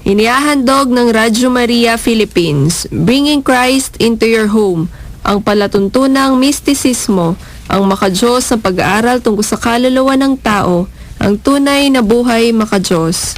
Inihahandog ng Radyo Maria Philippines, Bringing Christ into Your Home, ang palatuntunang mistisismo, ang makadiyos na pag-aaral tungkol sa kaluluwa ng tao, ang tunay na buhay makadiyos.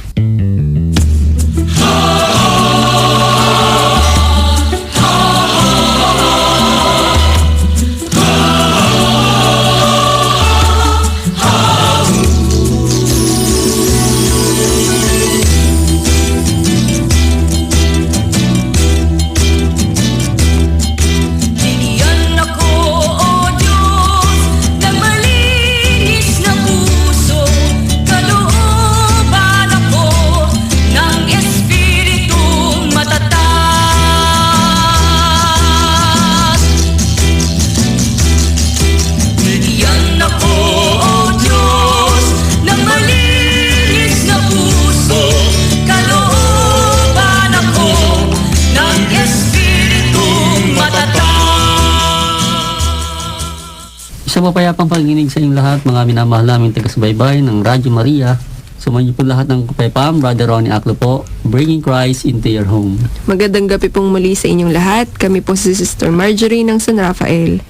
Sa mapayapang pag-inig sa inyong lahat, mga minamahal naming taga-subaybay ng Radyo Maria. Sumayin niyo po lahat ng kapayapaan, Brother Ronnie Aclo po, Bringing Christ into Your Home. Magandang gabi pong muli sa inyong lahat. Kami po si Sister Marjorie ng San Rafael.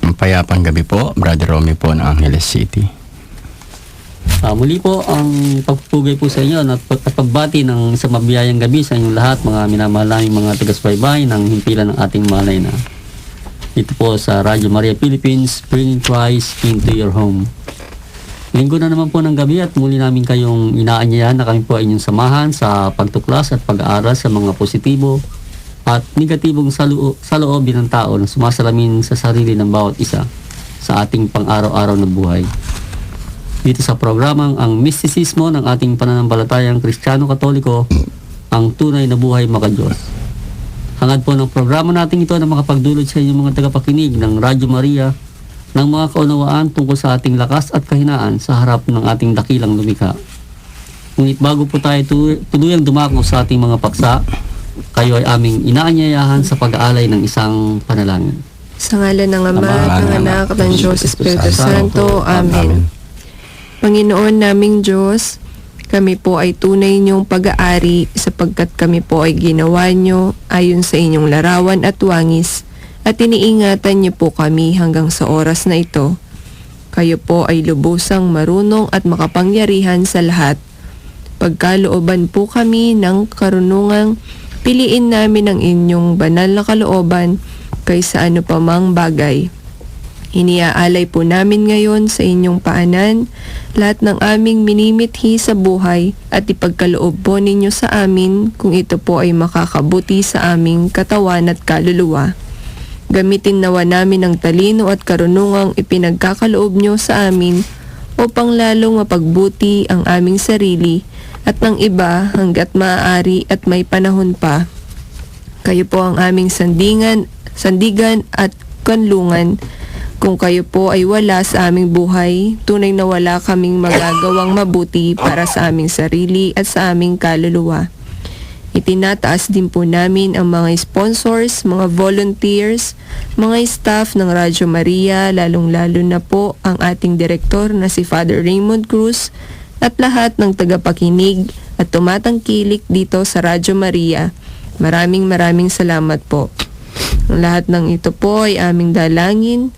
Mapayapang gabi po, Brother Romy po ng Angeles City. Muli po ang pagpupugay po sa inyo at pagbati ng isang mabiyayang gabi sa inyong lahat, mga minamahal naming mga taga-subaybay ng himpilan ng ating malay na. Ito po sa Radyo Maria Philippines, Bringing Christ into Your Home. Linggo na naman po ng gabi at muli namin kayong inaanyayahan na kami po ay inyong samahan sa pagtuklas at pag-aaral sa mga positibo at negatibong saloobin ng tao na sumasalamin sa sarili ng bawat isa sa ating pang-araw-araw na buhay. Dito sa programang ang mistisismo ng ating pananampalatayang Kristiyano-Katoliko, ang tunay na buhay makadiyos. Hangad po ng programa natin ito na makapagdulot sa inyong mga tagapakinig ng Radyo Maria ng mga kaunawaan tungkol sa ating lakas at kahinaan sa harap ng ating dakilang lumikha. Ngunit bago po tayo tuluyang dumako sa ating mga paksa, kayo ay aming inaanyayahan sa pag-aalay ng isang panalangin. Sa ngalan ng Ama, ng Anak, at ng Diyos, Espiritu Santo. Amen. Panginoon naming Diyos, kami po ay tunay niyong pag-aari sapagkat kami po ay ginawa niyo ayon sa inyong larawan at wangis at iniingatan niyo po kami hanggang sa oras na ito. Kayo po ay lubusang marunong at makapangyarihan sa lahat. Pagkalooban po kami ng karunungang piliin namin ang inyong banal na kalooban kaysa ano pa mang bagay. Iniaalay po namin ngayon sa inyong paanan lahat ng aming minimithi sa buhay at ipagkaloob po ninyo sa amin kung ito po ay makakabuti sa aming katawan at kaluluwa. Gamitin nawa namin ang talino at karunungang ipinagkakaloob nyo sa amin upang lalong mapagbuti ang aming sarili at ng iba hanggat maaari at may panahon pa. Kayo po ang aming sandigan at kanlungan. Kung kayo po ay wala sa aming buhay, tunay na wala kaming magagawang mabuti para sa aming sarili at sa aming kaluluwa. Itinataas din po namin ang mga sponsors, mga volunteers, mga staff ng Radyo Maria, lalong-lalo na po ang ating direktor na si Father Raymond Cruz at lahat ng tagapakinig at tumatangkilik dito sa Radyo Maria. Maraming salamat po. Ang lahat ng ito po ay aming dalangin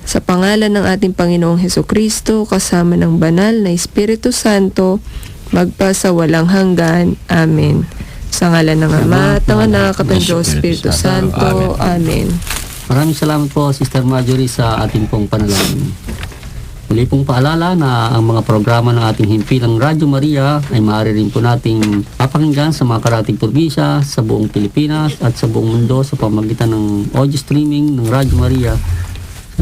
sa pangalan ng ating Panginoong Hesukristo, kasama ng banal na Espiritu Santo, magpasa walang hanggan. Amen. Sa ngalan ng Ama, at ng Anak, at ng Diyos, Espiritu Santo. Amen. Maraming salamat po, Sister Marjorie, sa ating pong panalangin. Muli pong paalala na ang mga programa ng ating himpilang Radyo Maria ay maaari rin po nating papakinggan sa mga karating probinsya sa buong Pilipinas at sa buong mundo sa pamamagitan ng audio streaming ng Radyo Maria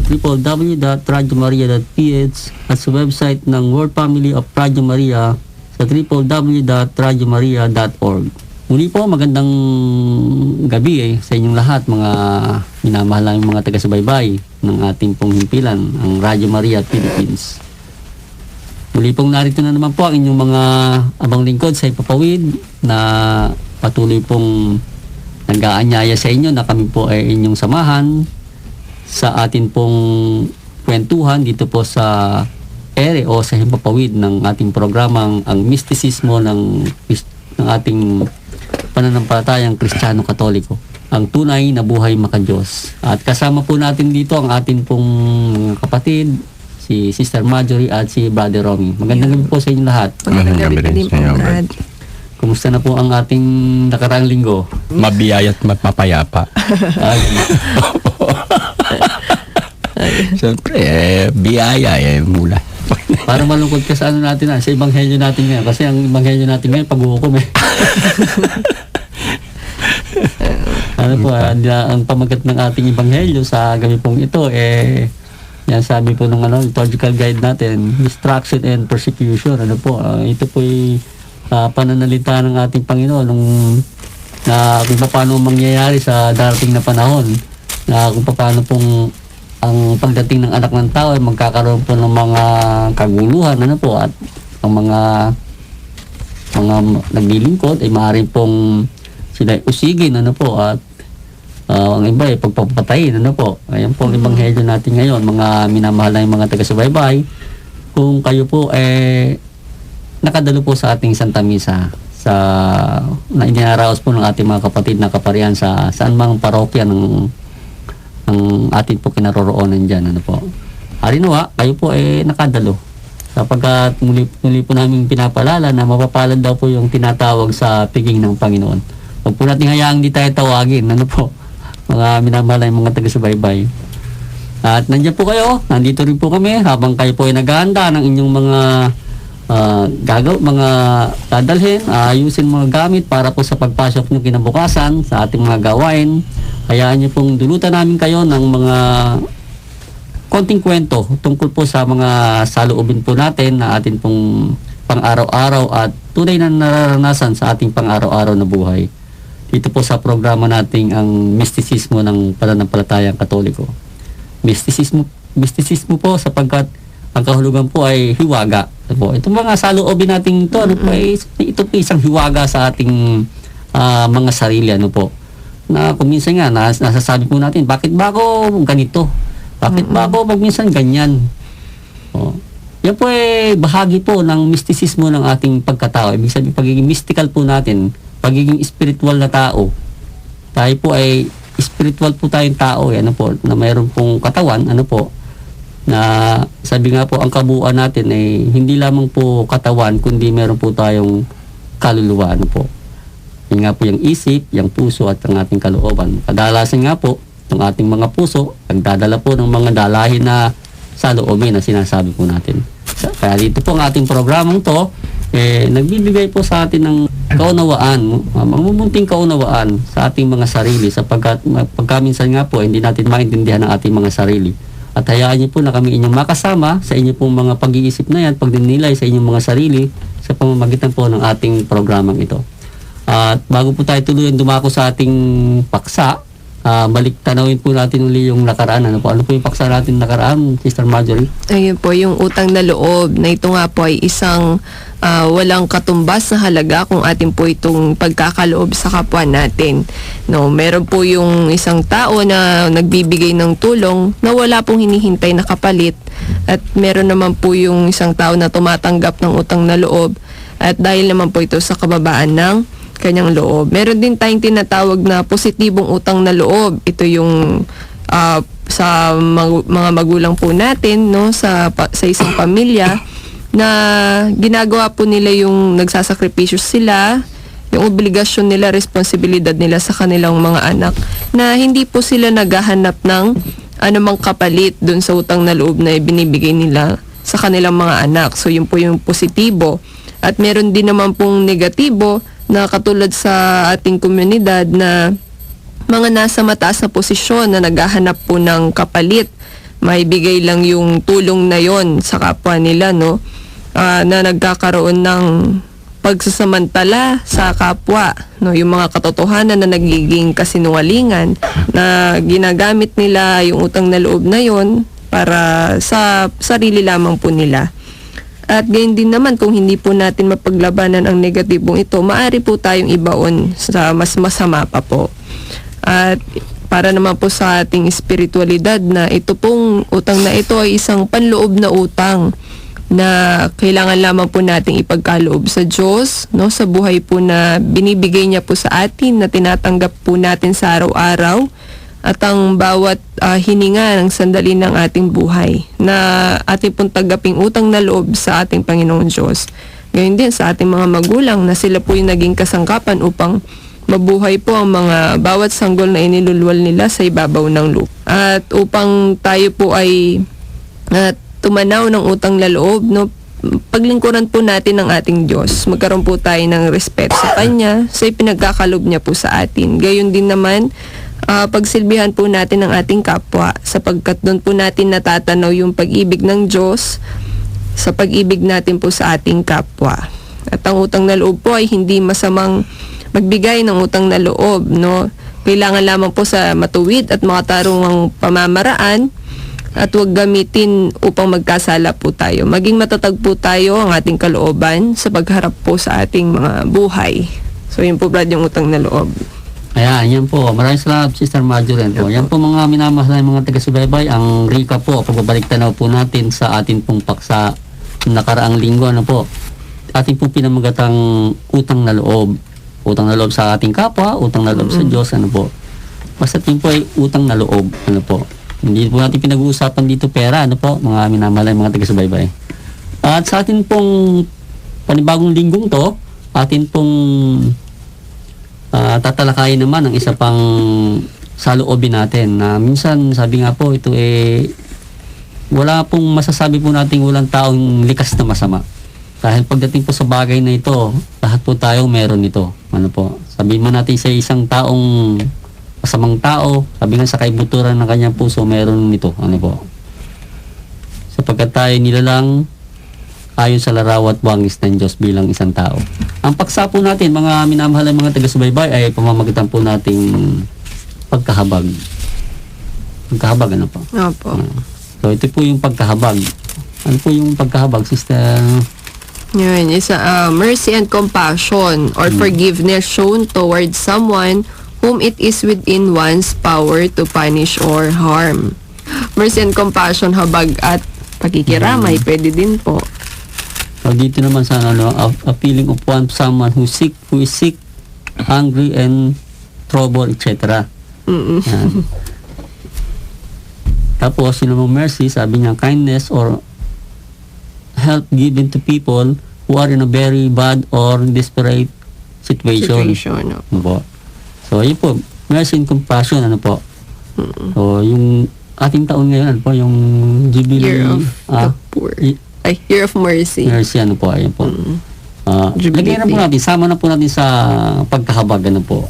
www.radyomaria.ph at sa website ng World Family of Radio Maria sa www.radyomaria.org. Muli po, magandang gabi sa inyong lahat, mga minamahal naming mga taga-subaybay ng ating pong himpilan, ang Radio Maria Philippines. Muli pong narito na naman po ang inyong mga abang lingkod sa ipapawid na patuloy pong nag-aanyaya sa inyo na kami po ay inyong samahan sa atin pong kwentuhan dito po sa ere o sa himpapawid ng ating programang ang mistisismo ng ng ating pananampalatayang Kristiyano Katoliko, ang tunay na buhay makadiyos. At kasama po natin dito ang atin pong mga kapatid, si Sister Marjorie at si Brother Romy. Magandang gabi po sa inyo lahat. Magandang gabi rin din sa po, inyo, Brad. Kumusta na po ang ating nakaraang linggo? Mabiyaya at mapapayapa. Siyempre, biyaya mula. Para malungkot ka sa ano natin sa ebanghelyo natin ngayon. Kasi ang ebanghelyo natin ngayon, pag-uukom ano po, ang pamagat ng ating ebanghelyo sa gabi pong ito, yan sabi po ng liturgical guide natin, distraction and persecution. Ano po, ito po pananalita ng ating Panginoon na kung paano mangyayari sa darating na panahon, na kung paano pong ang pagdating ng anak ng tao ay magkakaroon po ng mga kaguluhan, ano po, at ang mga naglilingkod ay maaaring pong sila usigin, ano po, at ang iba ay pagpapatayin, ano po. Ayan po ang ebanghelyo natin ngayon, mga minamahal na yung mga taga-subaybay. Kung kayo po nakadalo po sa ating Santa Misa na inaraos po ng ating mga kapatid na kaparian sa saan mang parokya ng atin po kinaroroonan dyan, ano po. Harinawa, kayo po nakadalo. Sapagkat muli po namin pinapalala na mapapalad daw po yung tinatawag sa piging ng Panginoon. Huwag po natin hayaang di tayo tawagin, ano po, mga minamahal yung mga taga-subaybay. At nandiyan po kayo, nandito rin po kami habang kayo po ay naghahanda ng inyong mga mga dadalhin, ayusin mga gamit para po sa pagpasok nyo kinabukasan sa ating mga gawain. Hayaan nyo pong dulutan namin kayo ng mga konting kwento tungkol po sa mga saloobin po natin na atin pong pang-araw-araw at tunay na nararanasan sa ating pang-araw-araw na buhay. Dito po sa programa nating ang mistisismo ng pananampalatayang Katoliko. Mistisismo po sapagkat ang kahulugan po ay hiwaga. Itong mga saloobin natin ito, ito po isang hiwaga sa ating mga sarili, ano po. Na kung minsan nga, nasasabi po natin, bakit ba ako ganito? Bakit ba ako pag minsan ganyan? Yan po bahagi po ng mistisismo ng ating pagkatao. Ibig sabihin, pagiging mystical po natin, pagiging spiritual na tao. Tayo po ay spiritual po tayong tao, ano po, na mayroon pong katawan, ano po, na sabi nga po, ang kabuuan natin ay hindi lamang po katawan, kundi meron po tayong kaluluwa, ano po. Yan nga po yung isip, yung puso at ang ating kalooban. Kadalasan nga po, ng ating mga puso, nagdadala po ng mga dalahin na saloobin na sinasabi po natin. Kaya dito po ang ating programang to, nagbibigay po sa atin ng kaunawaan, mamumunting kaunawaan sa ating mga sarili sapagkat pagkaminsan nga po, hindi natin maintindihan ang ating mga sarili. At hayaan niyo po na kami inyong makasama sa inyo pong mga pag-iisip na yan, pagdinilay sa inyong mga sarili sa pamamagitan po ng ating programang ito. At bago po tayo tuluyan dumako sa ating paksa, balik tanawin po natin uli yung nakaraan. Ano po yung paksa natin nakaraan, Sister Marjorie? Ayun po, yung utang na loob na ito nga po ay isang walang katumbas na halaga kung atin po itong pagkakaloob sa kapwa natin. No, meron po yung isang tao na nagbibigay ng tulong na wala pong hinihintay na kapalit at meron naman po yung isang tao na tumatanggap ng utang na loob at dahil naman po ito sa kababaan ng kanyang loob. Meron din tayong tinatawag na positibong utang na loob. Ito yung sa mga magulang po natin, no, sa isang pamilya na ginagawa po nila yung nagsasakripisyo sila, yung obligasyon nila, responsibilidad nila sa kanilang mga anak na hindi po sila naghahanap ng anumang kapalit dun sa utang na loob na ibinibigay nila sa kanilang mga anak. So yun po yung positibo. At meron din naman pong negatibo na katulad sa ating komunidad na mga nasa mataas na posisyon na naghahanap po ng kapalit, maibigay lang yung tulong na yon sa kapwa nila, no? Na nagkakaroon ng pagsasamantala sa kapwa, no? Yung mga katotohanan na nagiging kasinungalingan na ginagamit nila yung utang na loob na yon para sa sarili lamang po nila. At gayon din naman kung hindi po natin mapaglabanan ang negatibong ito, maaari po tayong ibaon sa mas masama pa po. At para naman po sa ating espiritualidad na ito pong utang na ito ay isang panloob na utang na kailangan lamang po nating ipagkaloob sa Diyos, no, sa buhay po na binibigay niya po sa atin, na tinatanggap po natin sa araw-araw, at ang bawat hininga ng sandali ng ating buhay na ating pong tagaping utang na loob sa ating Panginoong Diyos. Gayon din sa ating mga magulang na sila po yung naging kasangkapan upang mabuhay po ang mga bawat sanggol na inilulwal nila sa ibabaw ng lupa. At upang tayo po ay tumanaw ng utang na loob, no, paglingkuran po natin ng ating Diyos. Magkaroon po tayo ng respeto sa Kanya, sa ipinagkakalob niya po sa atin. Gayon din naman, pagsilbihan po natin ng ating kapwa, sapagkat doon po natin natatanaw yung pag-ibig ng Diyos sa pag-ibig natin po sa ating kapwa. At ang utang na loob po ay hindi masamang magbigay ng utang na loob, no? Kailangan lamang po sa matuwid at makatarungang pamamaraan, at huwag gamitin upang magkasala po tayo. Maging matatag po tayo ang ating kalooban sa pagharap po sa ating mga buhay. So yun po, Brad, yung utang na loob. Ayan, yan po. Maraming salamat, Sister Marjorie po. Yan po mga minamahal ng mga taga-subaybay. Ang recap po, pagbabalik tanaw po natin sa ating pong paksa nakaraang linggo, ano po. Ating pong pinamagatang utang na loob. Utang na loob sa ating kapwa, utang na loob sa Diyos, ano po. Basta din po ay utang na loob, ano po. Hindi po natin pinag-uusapan dito pera, ano po, mga minamahal ng mga taga-subaybay. At sa atin pong panibagong linggong to, atin pong tatalakayin naman ang isa pang saloobin natin na minsan sabi nga po ito wala pong masasabi po nating walang taong likas na masama, dahil pagdating po sa bagay na ito lahat po tayo meron nito, ano po, sabihin mo natin sa isang taong masamang tao, sabi nga sa kaibuturan ng kanyang puso meron nito, ano po, sapagkat tayo nilalang ayon sa larawan at wangis ng Diyos bilang isang tao. Ang paksa po natin, mga minamahal ng mga taga-subaybay, ay pamamagitan po nating pagkahabag. Pagkahabag, ano po? Opo. So, ito po yung pagkahabag. Ano po yung pagkahabag, Sister? Yun, is mercy and compassion or forgiveness shown towards someone whom it is within one's power to punish or harm. Mercy and compassion, habag at pakikiramay, pwede din po. So, dito naman sa a feeling of someone who is sick, hungry, and trouble, etc. Yan. Tapos, yung namang mercy, sabi niya, kindness or help given to people who are in a very bad or desperate situation. No? Ano po? So, yun po, mercy and compassion, ano po? So, yung ating taon ngayon, ano po, yung Jubilee, Year of the Poor. Year of Mercy. Mercy, ano po, ayun po. Jubilee. Lagyan na po natin, sama na po natin sa pagkahabag, ano po.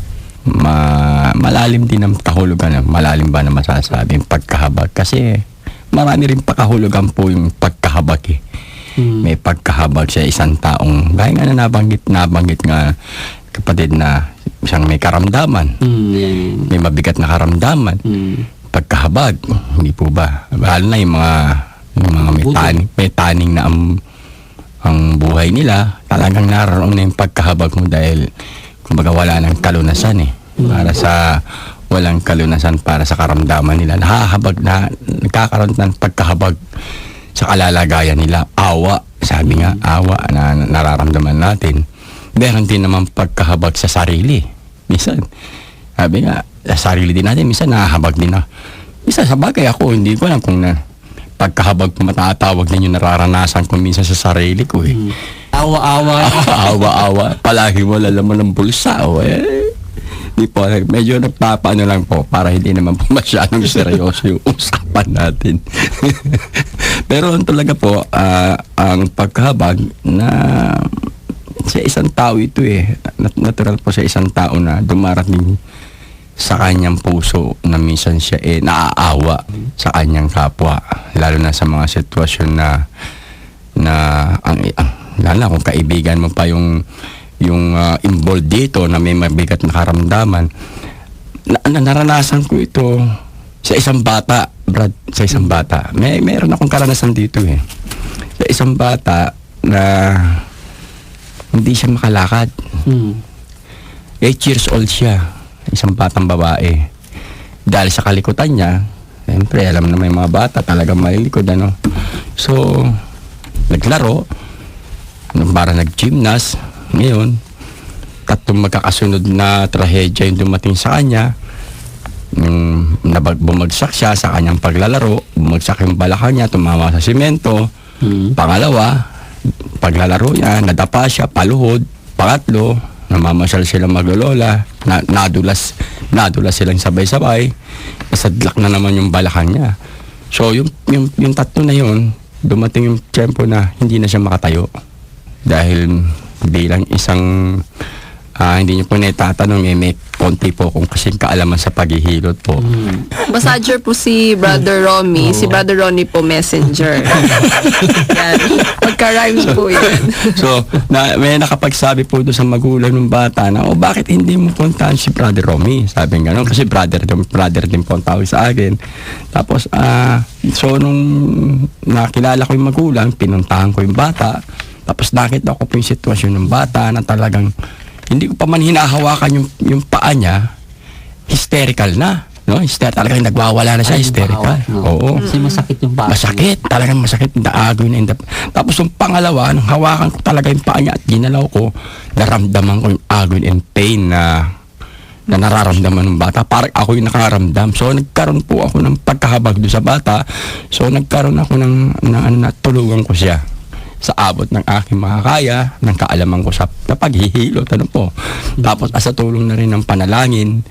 Malalim din ang kahulugan. Malalim ba na masasabing pagkahabag? Kasi marami rin pakahulugan po yung pagkahabag eh. May pagkahabag sa isang taong, gaya nga na nabanggit nga kapatid na siyang may karamdaman. May mabigat na karamdaman. Pagkahabag, hindi po ba? Lalo na yung mga may taning na ang buhay nila, talagang naroon na yung pagkahabag mo dahil kumbaga wala ng kalunasan eh. Para sa walang kalunasan para sa karamdaman nila. Nagkakaroon ng pagkahabag sa kalalagayan nila. Awa, sabi nga, awa na nararamdaman natin. Meron din naman pagkahabag sa sarili. Minsan, sabi nga, sa sarili din natin, minsan nahahabag din na. Minsan, sa bagay ako, hindi ko alam kung pagkahabag ko matatawag ninyo, nararanasan ko minsan sa sarili ko eh. Awa-awa. Awa-awa. Palagi mo lalaman ng bulsa. Di po, medyo nagpapaano lang po para hindi naman po masyadong seryoso yung usapan natin. Pero talaga po, ang pagkahabag na sa isang tao ito eh. Natural po sa isang tao na dumarating sa kanyang puso na minsan siya naaawa sa kanyang kapwa, lalo na sa mga sitwasyon na lalo na kung kaibigan mo pa yung involved dito na may mabigat na karamdaman. Naranasan ko ito sa isang bata, Brad, sa isang bata. Meron akong karanasan dito eh. Sa isang bata na hindi siya makalakad. 8 years old siya. Isang batang babae. Dahil sa kalikutan niya, siyempre, alam naman yung mga bata, talagang malilikod, ano. So, naglaro, para nag-gymnast. Ngayon, tatlong magkakasunod na trahedya yung dumating sa kanya. Bumagsak siya sa kanyang paglalaro, bumagsak yung balakang niya, tumama sa simento. Pangalawa, paglalaro niya, nadapa siya, paluhod. Pangatlo, namamasyal silang maglolola, nadulas silang sabay-sabay, nasadlak na naman yung balakang niya. So, yung tatlo na yun, dumating yung tiyempo na hindi na siya makatayo. Dahil bilang isang, hindi niyo po naitatanong, may konti po kung kasing kaalaman sa paghihilot po. Massager po si Brother Romy. Si Brother Ronnie po messenger. Yan. Magka-rhymes po yan. So, may nakapagsabi po doon sa magulang ng bata na, bakit hindi mo puntahan si Brother Romy? Sabi nga, kasi brother din po ang tawag sa akin. Tapos, so nung nakilala ko yung magulang, pinuntahan ko yung bata. Tapos nakita ko po yung sitwasyon ng bata na talagang hindi ko pa man hinahawakan yung paa niya, hysterical na. No? Talagang nagwawala na siya, hysterical. Oo. Kasi masakit yung paa. Masakit, talagang masakit. Naagoy na. Tapos yung pangalawa, nung hawakan ko talaga yung paa niya at ginalaw ko, naramdaman ko yung agony and pain na nararamdaman ng bata. Parang ako yung nakaramdam. So, nagkaroon po ako ng pagkahabag doon sa bata. So, nagkaroon ako ng tulungan ko siya sa abot ng aking makakaya, ng kaalaman ko sa paghihilot, Tapos, asa tulong na rin ng panalangin,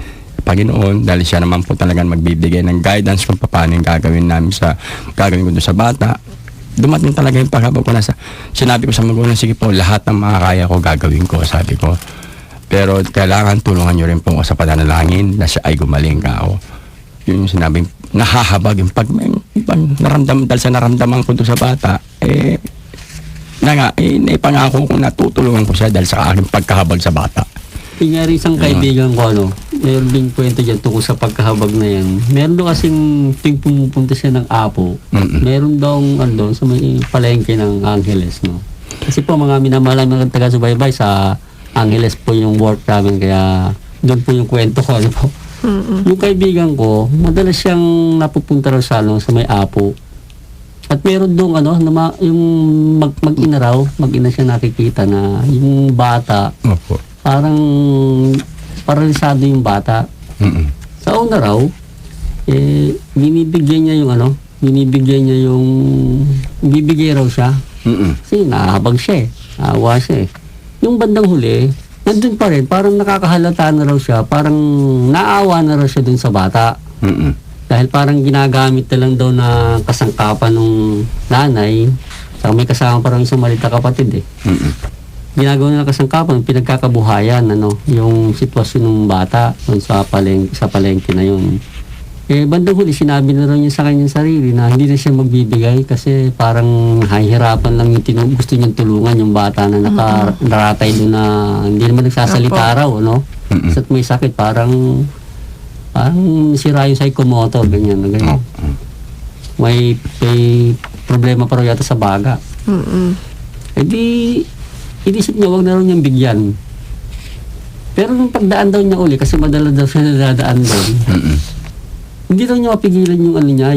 Panginoon, dahil siya naman po talagang magbibigay ng guidance kung paano yung gagawin ko doon sa bata. Dumating talaga yung paghabag ko sinabi ko sa magulang, sige po, lahat ng makakaya ko gagawin ko, sabi ko. Pero kailangan tulungan nyo rin po ako sa panalangin na siya ay gumaling ka ako. Yun yung sinabing, nahahabag yung naramdaman, dahil sa naramdaman ko doon sa bata, naipangako ko na tutulungan ko siya dahil sa aking pagkahabag sa bata. Tingari isang kaibigan ko, meron ding kwento dyan tungkol sa pagkahabag na yan. Meron daw kasing tuwing pumupunta siya ng Apo, meron daw sa may palengke ng Angeles, no? Kasi po mga minamahal ng taga-subaybay sa Angeles po yung work namin, kaya doon po yung kwento ko, po. Yung kaibigan ko, madalas siyang napupunta raw sa may Apo. At meron doon yung mag-ina raw, mag-ina siya nakikita na yung bata, parang paralisado yung bata. Sa una raw, binibigyan raw siya. Kasi nahabag siya naawa siya Yung bandang huli, nandun pa rin, parang nakakahalata na raw siya, parang naawa na raw siya dun sa bata. Dahil parang ginagamit na lang daw na kasangkapan ng nanay. Saka may kasama parang isang maliit na kapatid Ginagawa nila kasangkapan, pinagkakabuhayan, yung sitwasyon ng bata sa palengke na yun. Bandang huli, sinabi na raw niya sa kanyang sarili na hindi na siya magbibigay kasi parang nahihirapan lang yung gusto niyang tulungan yung bata na nakaratay doon na hindi naman nagsasalita raw, At may sakit, parang sira yung psychomotor, ganyan. May problema pa raw yata sa baga. Inisip niya, wag na raw niyang bigyan. Pero nung pagdaan daw niya uli, kasi madala daw siya nadadaan doon, hindi daw niya mapigilan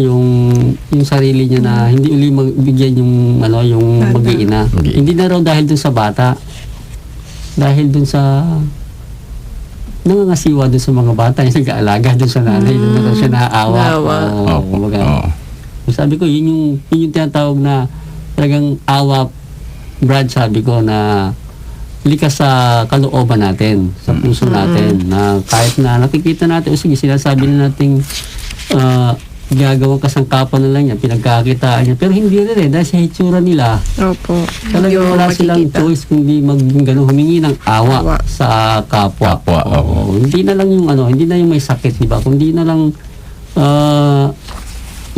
yung sarili niya na hindi uli magbigyan yung mag-iina. Hindi na raw dahil dun sa bata. Dahil dun sa nangangasiwa dun sa mga bata, yung nag-aalaga dun sa nanay, dun na raw siya naaawa. Sabi ko, yun yung tinatawag na talagang awa, Brad, sabi ko na likas sa kalooban natin, sa puso natin, na kahit na nakikita natin, o sige, sinasabi na natin gagawang kasangkapan na lang niya, pinagkakitaan niya, pero hindi rin dahil sa hitsura nila. Opo. Talagang wala silang choice kundi humingi ng awa sa kapwa. Hindi na lang hindi na yung may sakit, di ba? Kundi na lang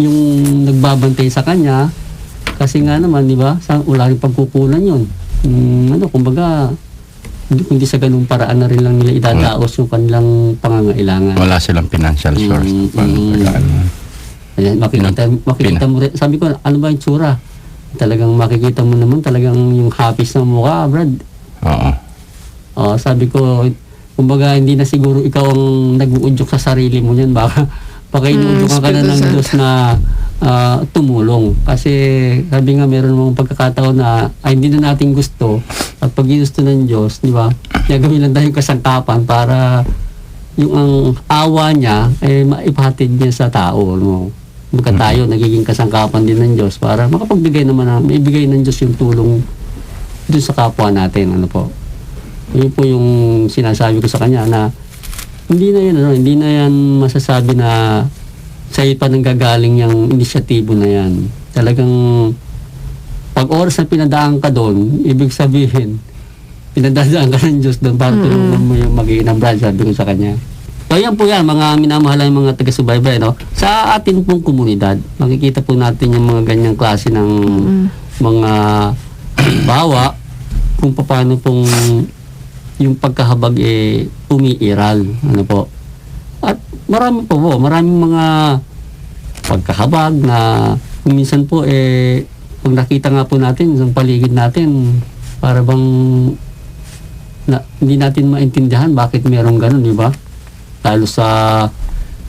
yung nagbabantay sa kanya. Kasi nga naman, di ba, wala rin pagkukunan yun. Kumbaga, hindi sa ganung paraan na rin lang nila idadaos yung kanilang pangangailangan. Wala silang financial source. Ayan, makikita mo rin. Sabi ko, ano ba yung tsura? Talagang makikita mo naman, talagang yung hapis ng mukha, Brad. Sabi ko, kumbaga, hindi na siguro ikaw ang nag-uudyok sa sarili mo yan. Baka inuudyok ka na ng Diyos na tumulong. Kasi sabi nga meron mga pagkakataon na ay hindi na natin gusto at pag ginusto ng Diyos, di ba? Gagawin lang tayong kasangkapan para yung ang awa niya ay maipahatid niya sa tao. No? Buka tayo, nagiging kasangkapan din ng Diyos para makapagbigay naman na, maibigay ng Diyos yung tulong dun sa kapwa natin. Ano po? Yun po yung sinasabi ko sa kanya na hindi na yan masasabi na sa'yo pa nanggagaling yung inisyatibo na yan. Talagang pag oras na pinadaan ka doon, ibig sabihin, pinadadaan ka ng Diyos doon para tulungan mo yung mag-iinang branch, sabi ko sa kanya. So yan po yan, mga minamahal yung mga taga-subaybay, no? Sa atin pong komunidad, makikita po natin yung mga ganyang klase ng mga bawa kung paano pong yung pagkahabag umiiral. Ano po? At maraming mga pagkahabag na minsan po kung nakita nga po natin sa paligid natin, para bang hindi natin maintindihan bakit mayroong ganun, di ba? Lalo sa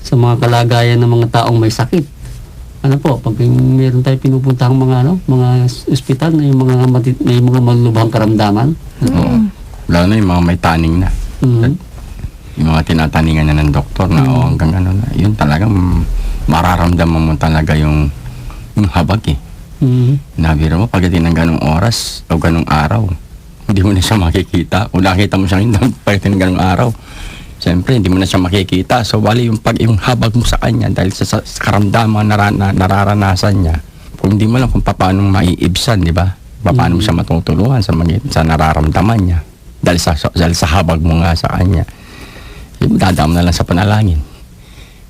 mga kalagayan ng mga taong may sakit. Ano po, pag meron tayo pinupuntahang mga ospital na yung mga malulubhang karamdaman. Lalo na yung mga may taning na. Yung mga tinataningan na ng doktor na hanggang ano na. Yun talagang mararamdaman mo talaga yung habag Nabiro mo, pagdating ng ganong oras o ganong araw, hindi mo na siya makikita. Kung nakita mo siya pagdating ng ganong araw, siyempre, hindi mo na siya makikita. So, bali yung habag mo sa kanya dahil sa karamdaman na nararanasan niya. Kung hindi mo lang kung paano maiibsan, di ba? Paano mo siya matutulungan sa nararamdaman niya. Dahil sa habag mo nga sa kanya. Dadaan na lang sa panalangin.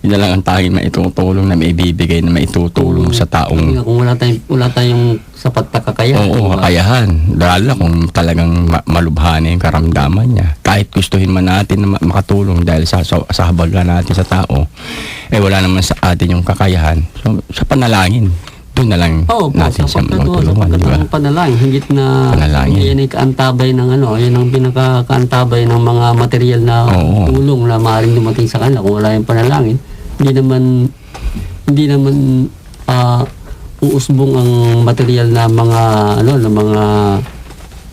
Yun na lang ang tanging maitutulong na maibibigay na maitutulong sa taong... Kung wala tayong sapat na kakayahan. Oo, kakayahan. Lalo na kung talagang malubhana yung karamdaman niya. Kahit gustuhin man natin na makatulong dahil sa habag natin sa tao, wala naman sa atin yung kakayahan. So, sa panalangin, doon na lang natin siya matulungan. Sa panalangin, higit na yan ay kaantabay ng yan ang pinakakaantabay ng mga material na tulong na maaaring dumating sa kanila. Kung wala yung panalangin, hindi naman uusbong ang material na mga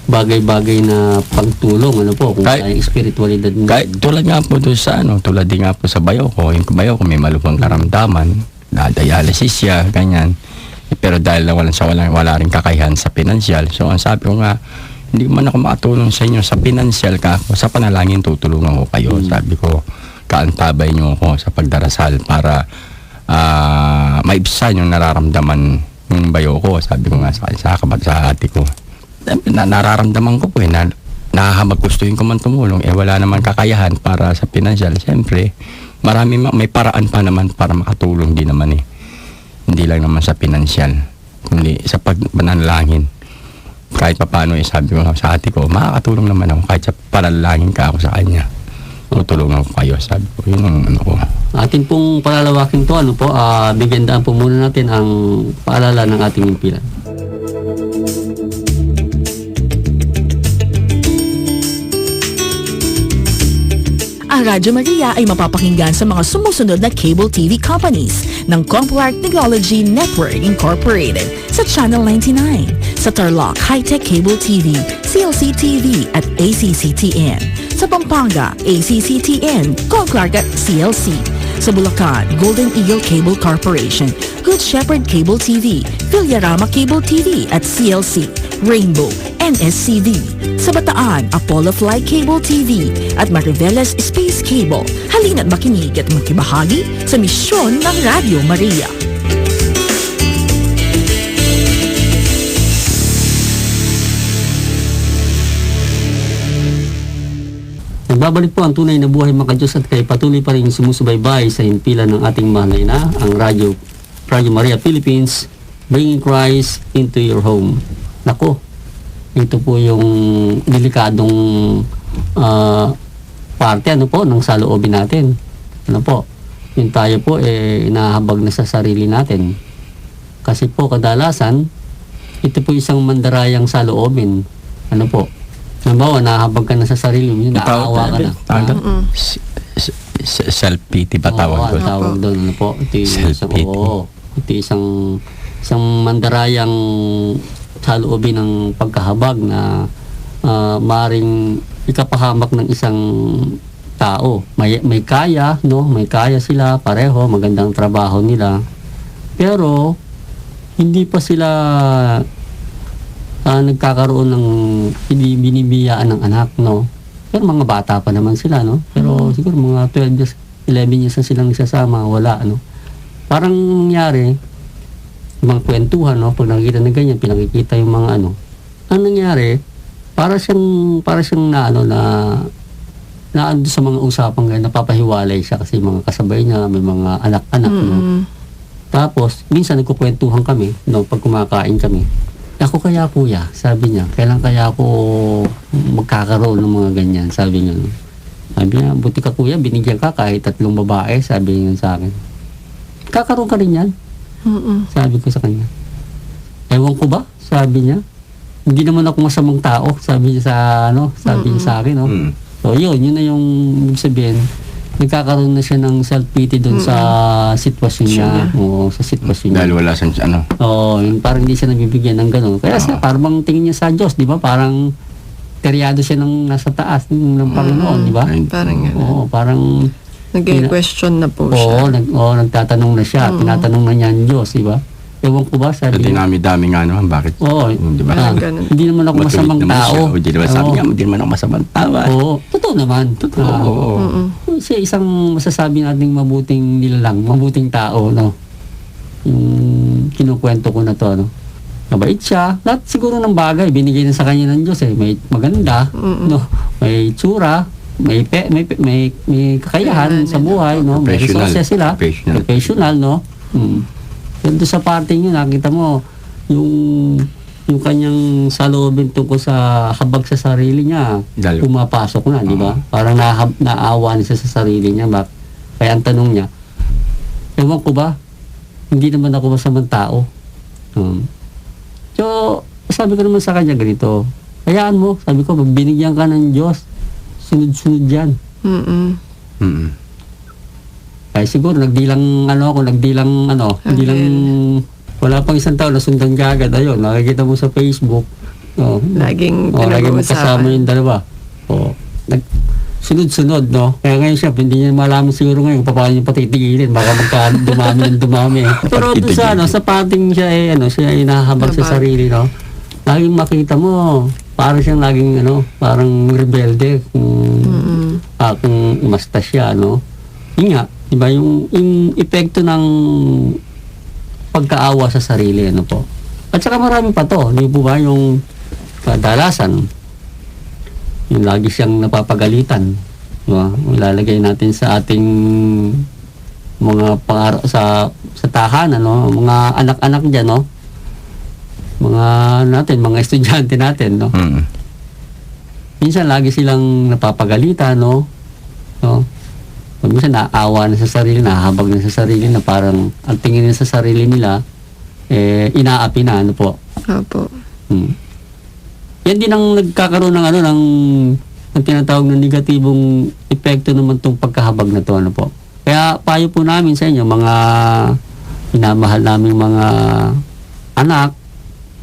bagay-bagay na pagtulong kung sa spiritualidad. Kahit tulad nga po doon sa tulad din nga po sa bayo ko, yung bayo ko may malubhang karamdaman, na-dialysis siya, ganyan. Pero dahil wala rin kakayahan sa pinansyal, so ang sabi ko nga, hindi man ako makatulong sa inyo sa pinansyal sa panalangin tutulungan ko kayo. Sabi ko, kaantabay nyo ako sa pagdarasal para maibsan yung nararamdaman ng bayo ko. Sabi ko nga sa ate ko, nararamdaman ko po na gustuhin ko man tumulong, wala naman kakayahan para sa pinansyal. Siyempre, may paraan pa naman para makatulong din naman Hindi lang naman sa pinansyal, kundi sa panalangin. Kahit paano sabi ko sa ate ko, makakatulong naman ako kahit sa panalangin ka ako sa kanya. Tutulungan ko kayo, sabi ko. Yun ang ko. Atin pong palalawakin to, bigyan daan po muna natin ang paalala ng ating impilan. Ang Radyo Maria ay mapapakinggan sa mga sumusunod na cable TV companies ng Compuart Technology Network Incorporated sa Channel 99, sa Tarlac High-Tech Cable TV, CLC TV at ACCTN, sa Pampanga, ACCTN, Compuart at CLC, sa Bulacan, Golden Eagle Cable Corporation, Good Shepherd Cable TV, Villarama Cable TV at CLC, Rainbow, NSCV, sa Bataan, Apollo Fly Cable TV at Mariveles Space Cable. Halina't makinig at makibahagi sa misyon ng Radyo Maria. Nagbabalik po ang tunay na buhay mga Diyos at kayo patuloy pa rin sumusubaybay sa himpilan ng ating mahal na ang Radyo Maria Philippines, bringing Christ into your home. Nako, ito po yung delikadong parte ng saloobin natin. Yung tayo po nahabag na sa sarili natin. Kasi po kadalasan, ito po isang mandarayang saloobin. Halimbawa, nahabag ka na sa sarili mo, naaawa ka na. Self-pity ba tawag doon? Tawag doon. Self-pity. Ito isang mandarayang saloobin ng pagkahabag na maring ikapahamak ng isang tao. May kaya, no? May kaya sila pareho, magandang trabaho nila. Pero hindi pa sila nagkakaroon ng binibiyaan ng anak, no? Pero mga bata pa naman sila, no? Pero siguro mga 12 years, 11 years na silang nagsasama, wala, no? Parang nangyari, yung mga kwentuhan, no? Pag nakikita ng ganyan, pinakikita yung mga ano. Ang nangyari, para siyang naando sa mga usapang ganyan, napapahiwalay siya kasi mga kasabay niya, may mga anak-anak, no? Tapos, minsan nagkukwentuhan kami, no? Pag kumakain kami. Ako kaya kuya, sabi niya, kailan kaya ako magkakaroon ng mga ganyan, sabi niya. Sabi niya, buti ka kuya, binigyan ka kahit 3 babae, sabi niya sa akin. Kakaroon ka rin yan? Sabi ko sa kanya. Ewan ko ba? Sabi niya. Hindi naman ako masamang tao, sabi niya sabi niya sa akin, no? So yun na yung ibig sabihin, nagkakaroon na siya ng self-pity doon sa sitwasyon niya. Oo, sa sitwasyon niya. Dahil wala siyang Yung parang hindi siya nabibigyan ng gano'n. Kaya siya, parang tingin niya sa Diyos, di ba? Parang teryado siya ng nasa taas ng Panginoon, di ba? Parang gano'n. Oo, parang Nag-question na po siya. nagtatanong na siya. Tinatanong na niya ang Diyos, di ba? Ewan ko ba, sabi niya. Dinami-dami nga naman, bakit? Oo, Di ba? Parang ganun. hindi naman ako masamang tao. Di ba? Sabi niya, hindi naman ako masamang tao. Oo, totoo naman. Oo. Siya isang masasabi nating mabuting nilalang, mabuting tao, no? Yung kinukwento ko na to, no? Mabait siya. Lahat siguro ng bagay, binigay na sa kanya ng Diyos, eh. May maganda, no? May tsura, may kakayahan sa buhay, no? May resources sila. Professional, no? Pero doon sa parting yun, nakita mo, yung kanyang saloobin tungkol sa habag sa sarili niya, pumapasok na, di ba? Parang naawa na siya sa sarili niya. Kaya ang tanong niya, ewan ko ba, hindi naman ako masamang tao. So, sabi ko naman sa kanya ganito, hayaan mo, sabi ko, pag binigyan ka ng Diyos, sunod-sunod yan. Kaya siguro, nagdilang wala pang isang taon, nasundan ka agad. Ayun, nakikita mo sa Facebook. Laging laging magkasama pinag-uusapan. yung dalawa. Sunod-sunod, no? Kaya ngayon siya, hindi niya malaman siguro ngayon kung paano niya patitigilin. Baka dumami. Pero doon sa parting siya, siya ay nahabag sa sarili, no? Laging makita mo, parang siyang laging, parang rebelde kung umasta siya, no? Yun nga, diba, yung epekto ng pagkaawa sa sarili, ano po. At saka marami pa to, di po ba, yung kadalasan, yung lagi siyang napapagalitan, diba? Ilalagay natin sa ating mga sa tahanan, no? Mga anak-anak dyan, no? Mga estudyante natin, no? Minsan lagi silang napapagalitan, no? Pag minsan naawa na sa sarili, nahabag na sa sarili na parang ang tingin nila sa sarili nila, inaapi na, ano po. Opo. Yan din ang nagkakaroon ng ng tinatawag na negatibong epekto naman tong pagkahabag na to, ano po. Kaya payo po namin sa inyo, mga minamahal naming mga anak,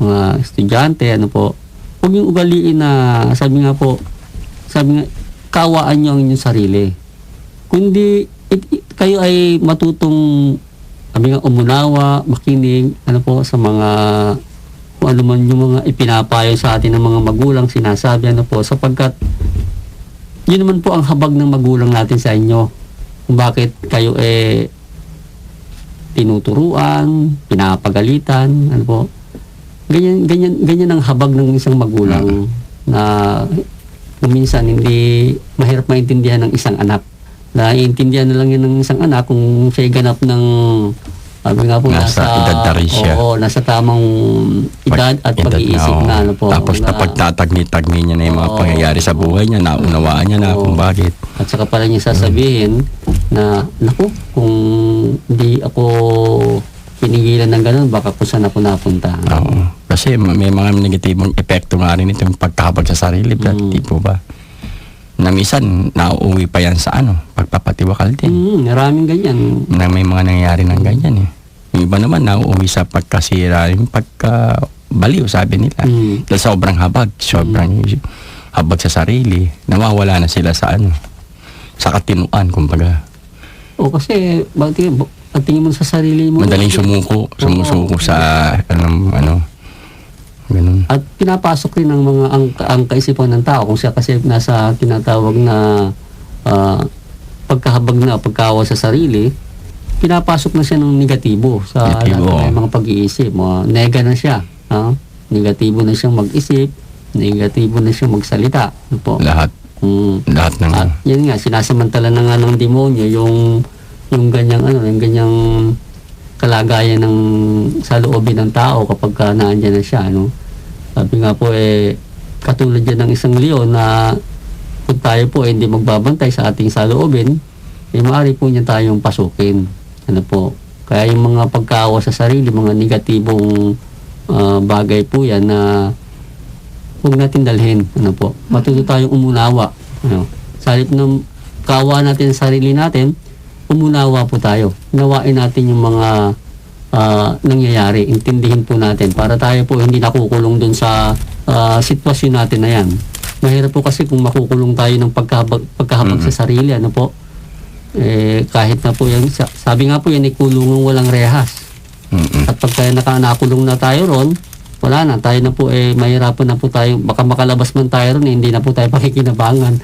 mga estudyante, ano po, huwag yung ugaliin na, sabi nga, kawaan nyo ang inyong sarili. Kundi kayo ay matutong umunawa, makinig, sa mga kung ano man yung mga ipinapayo sa atin ng mga magulang, sinasabi, sapagkat yun naman po ang habag ng magulang natin sa inyo. Kung bakit kayo tinuturuan, pinapagalitan, ganyan ang habag ng isang magulang na minsan hindi mahirap maintindihan ng isang anak. Naiintindihan na lang yun ng isang anak kung siya'y ganap ng nasa edad na rin siya. Oo, nasa tamang edad at pag-iisip na, po. Tapos napagtatagni-tagni niya na yung mga pangyayari sa buhay niya, naunawaan niya na kung bakit. At saka pala niya sasabihin na, naku, kung hindi ako pinigilan ng ganun, baka kung saan ako napunta. Oo. Kasi may mga negatibong epekto nga rin ito yung pagkahabag sa sarili. Di po ba? Na minsan, nauuwi pa yan sa pagpapatiwakal din. Maraming ganyan. Na may mga nangyayari ng ganyan eh. Yung iba naman nauuwi sa pagkasira, yung pagkabaliw, sabi nila. Dahil sobrang habag sa sarili. Nawawala na sila sa sa katinuan, kumbaga. O kasi, ang tingin mo sa sarili mo. Madaling sumuko sa ganun. At pinapasok rin ng mga ang kaisipan ng tao kung siya kasi nasa tinatawag na pagkahawa sa sarili, pinapasok na siya ng negatibo sa lahat ng mga pag-iisip. Nega na siya. Negatibo na siyang mag-isip, negatibo na siyang magsalita. Ano po? Lahat ng... At yan nga, sinasamantala na nga ng demonyo yung ganyang kalagayan ng sa loobin ng tao kapag naandyan na siya. Sabi nga po, katulad yan ng isang leon na kung tayo po hindi magbabantay sa ating saloobin, maaari po niya tayong pasukin. Kaya yung mga pagkaawa sa sarili, mga negatibong bagay po yan na huwag natin dalhin. Matuto tayong umunawa. Sa halip ng kaawa natin sa sarili natin, umunawa po tayo. Nawain natin yung mga nangyayari. Intindihin po natin para tayo po hindi nakukulong dun sa sitwasyon natin na yan. Mahirap po kasi kung makukulong tayo ng pagkahabag sa sarili. Kahit na po yan, sabi nga po yan, kulungang walang rehas. At pagka nakulong na tayo ron, wala na, tayo na po mahirapan na po tayo, baka makalabas man tayo ron, hindi na po tayo pakikinabangan.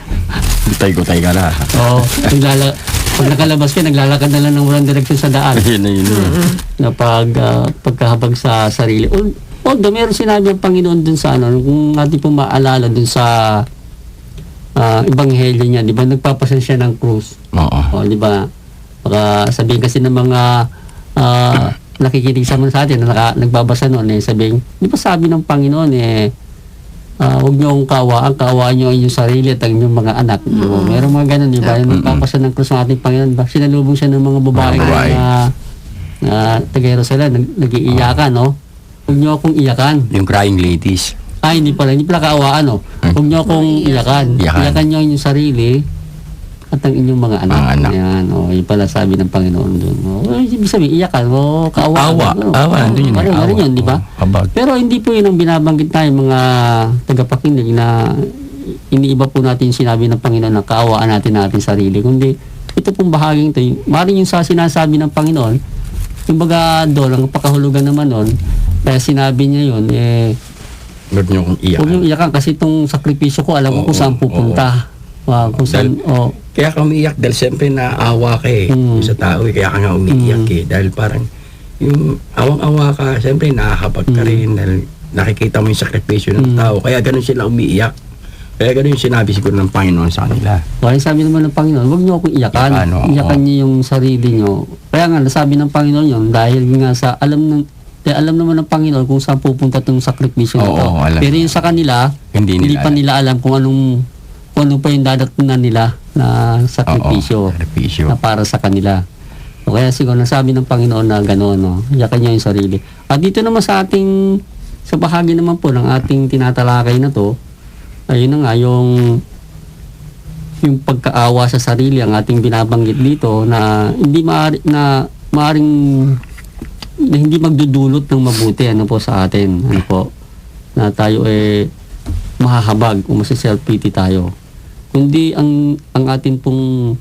Gutay ka na. Oo. Pag nakalabas ka, naglalakad na lang ng walang direksyon sa daan. Yun. Na pagkahabag sa sarili. Although meron sinabi ang Panginoon dun sa kung natin po maalala dun sa Ebanghelyo niya, di ba nagpapasan siya ng krus? Oo. Di ba? Baka sabihin kasi ng mga nakikinig sa atin na nagbabasa noon, sabihin, di ba sabi ng Panginoon, huwag niyo akong kaawaan, kaawaan niyo ang inyong sarili at ang inyong mga anak. Meron mga ganun, di ba? Yung nagpapasan ng krus ng ating Panginoon, sinalubong siya ng mga babae na taga-Jerusalem, nag-iiyakan, Huwag niyo akong iyakan. Yung crying ladies. Hindi pala kaawaan, Huwag niyo akong iyakan. Iyakan niyo ang inyong sarili at ang inyong mga anak. Yan, yun pala sabi ng Panginoon doon. Ibig sabihin, iyakan, kaawaan. Awa, nandun yun. Ano yun, di ba? Pero hindi po yun ang binabanggit tayo, mga tagapakinig, na iniiba po natin yung sinabi ng Panginoon na kaawaan natin sarili. Kundi, ito pong bahaging ito, maaaring yung sa sinasabi ng Panginoon, yung baga doon, ang pakahulugan naman doon, kaya sinabi niya yun, huwag niyo kong iyakan. Huwag niyo iyakan kasi itong sakripisyo ko, alam ko kung saan pupunta. Kung saan, Kaya ka umiiyak dahil siyempre naawa ka sa tao, kaya ka nga umiiyak dahil parang yung awang-awa ka, siyempre nakakapag ka rin dahil nakikita mo yung sakripisyo ng tao, kaya ganun sila umiiyak. Kaya ganun yung sinabi siguro ng Panginoon sa kanila. Kaya sabi naman ng Panginoon, huwag niyo akong iyakan. Iyakan niyo yung sarili niyo. Kaya nga, nasabi ng Panginoon yun, dahil nga sa alam naman ng Panginoon kung saan pupunta itong sakripisyo nito. Pero yung sa kanila, hindi pa nila alam kung ano pa yung dadatnan nila na sakripisyo na para sa kanila. Kaya siguro nasabi ng Panginoon na gano'n, iyakan niya yung sarili. At dito naman sa bahagi naman po ng ating tinatalakay na to, ayun na nga, yung pagkaawa sa sarili ang ating binabanggit dito na maaring na hindi magdudulot ng mabuti po sa atin, na tayo mahahabag o masi-self-pity tayo. Kundi ang atin pong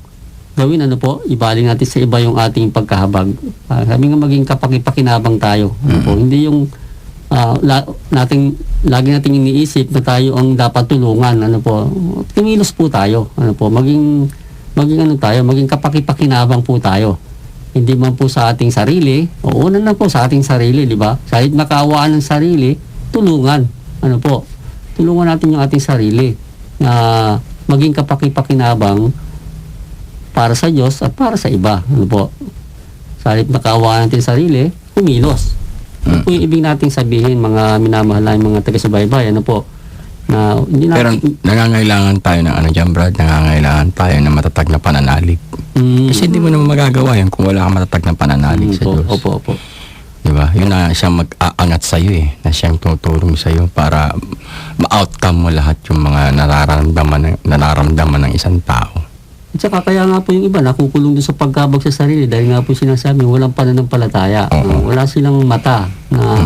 gawin, ibaling natin sa iba yung ating pagkahabag. Sabi nga, maging kapakipakinabang tayo. Hindi yung lagi nating iniisip na tayo ang dapat tulungan. Tumilos po tayo. Maging kapakipakinabang po tayo. Hindi man po sa ating sarili, una na po sa ating sarili, di ba? Kahit makaawaan ng sarili, tulungan. Tulungan natin yung ating sarili na maging kapakipakinabang para sa Diyos at para sa iba. Kahit makaawaan natin sarili, kumilos. Ano po yung ibig nating sabihin, mga minamahal na mga taga-subaybay, na hindi natin... Pero nangangailangan tayo ng dyan, Brad, nangangailangan tayo ng matatag na pananalig. Kasi hindi mo naman magagawa yan kung wala kang matatag na pananalig sa Diyos. Opo. Diba? Yun na siyang mag-aangat sa'yo na siyang tutulong sa'yo para ma-outcome mo lahat yung mga nararamdaman ng isang tao. At saka kaya nga po yung iba nakukulong doon sa pagkabag sa sarili dahil nga po sinasabi walang pananampalataya. Wala silang mata na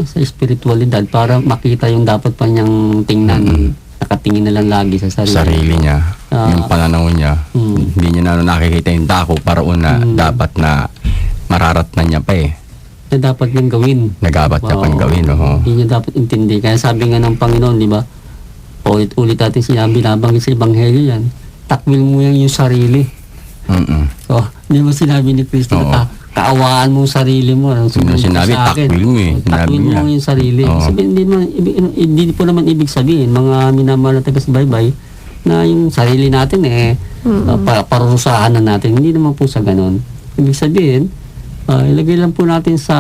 sa spiritualidad para makita yung dapat pa niyang tingnan. Nakatingin na lang lagi sa sarili. Sarili niya, yung pananaw niya, hindi niya na nakikita yung dako para una dapat na mararatnan niya pa eh. Na dapat niyang gawin. Nagabat niya pang gawin. Hindi niya dapat intindi. Kaya sabi nga ng Panginoon, di ba? Ulit-ulit natin sinabi, nabanggit sa Ebanghelyo yan. Takwil mo yung sarili. So, hindi mo sinabi ni Kristo na kaawaan mo yung sarili mo. Sinabi, takwil mo eh. Takwil mo yung sarili. Sabi, hindi po naman ibig sabihin, mga minamahal na taga-subaybay, na yung sarili natin parurusahan na natin. Hindi naman po sa ganon. Ibig sabihin, ilagay lang po natin sa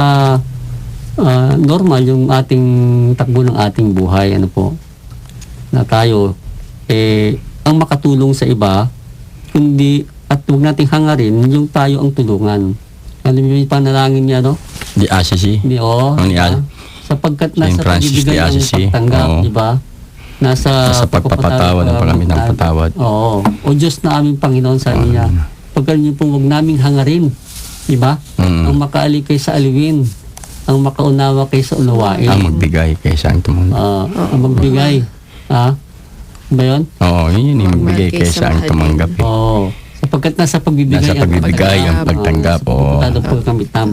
normal yung ating takbo ng ating buhay. Ano po? Na tayo, ang makatulong sa iba, kundi at huwag nating hangarin yung tayo ang tulungan. Ano yung panalangin niya, no? Di Assisi. Di, sapagkat nasa pagbibigay ng pagtanggap, di ba? Nasa pagpapatawad ng kami ng patawad. Oo. O Diyos na aming Panginoon, sabi niya, pagkat niyo pong huwag naming hangarin, di ba? Ang makaali kay sa aliwin, ang makaunawa kay sa unawain. Ang magbigay kay saan tumanggap. Ang magbigay. Ba yun? Oo, yun yung magbigay kay saan tumanggap. Oo. Sapagkat nasa pagbibigay ang pagtanggap.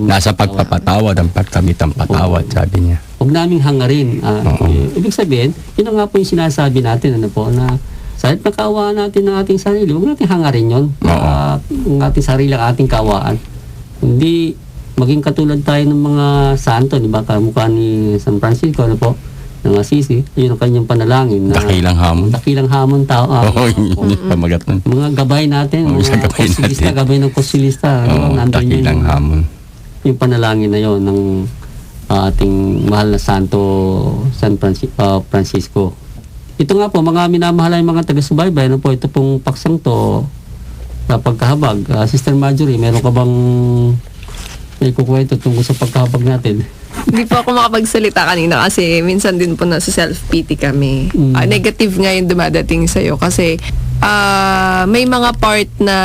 Nasa pagpapatawad ang pagkamit ang patawad, sabi niya. Huwag naming hangarin. Ibig sabihin, yun nga po yung sinasabi natin, ano po, na kahit nakawaan natin ng ating sarili, huwag natin hangarin yun. Ang ating sarili, ang ating kawaan. Hindi maging katulad tayo ng mga santo, di ba? Kamukha ni San Francisco, ano po, ng Assisi, yun ang kanyang panalangin. Dakilang hamon. Dakilang hamon tao. Yun yung pamagat nun. Mga gabay natin, mga konsilista, gabay ng konsilista. Dakilang hamon. Yung panalangin na yon ng ating mahal na santo San Francisco. Ito nga po, mga minamahal yung mga taga-subaybay, ano po, ito pong paksang to, sa pagkahabag. Sister Marjorie, meron ka bang ikukwento tungkol sa pagkahabag natin? Hindi po ako makapagsalita kanina kasi minsan din po nasa self-pity kami. Negative nga yung dumadating sa'yo kasi may mga part na